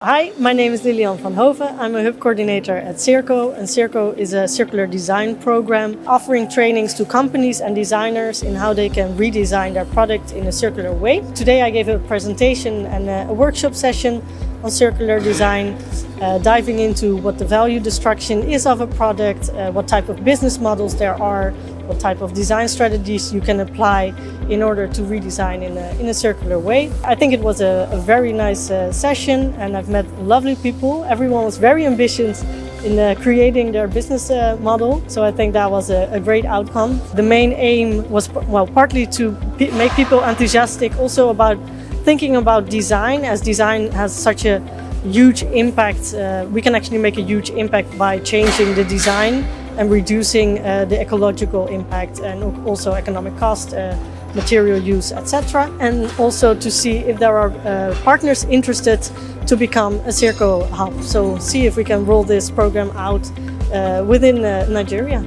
Hi, my name is Lilian Van Hove. I'm a hub coordinator at CIRCO, and CIRCO is a circular design program offering trainings to companies and designers in how they can redesign their product in a circular way. Today I gave a presentation and a workshop session on circular design, diving into what the value destruction is of a product, what type of business models there are, what type of design strategies you can apply in order to redesign in a circular way. I think it was a very nice session, and I've met lovely people. Everyone was very ambitious in creating their business model, so I think that was a great outcome. The main aim was, partly to make people enthusiastic also about thinking about design, as design has such a huge impact. We can actually make a huge impact by changing the design and reducing the ecological impact and also economic cost, material use, etc. And also to see if there are partners interested to become a CIRCO hub. So see if we can roll this program out within Nigeria.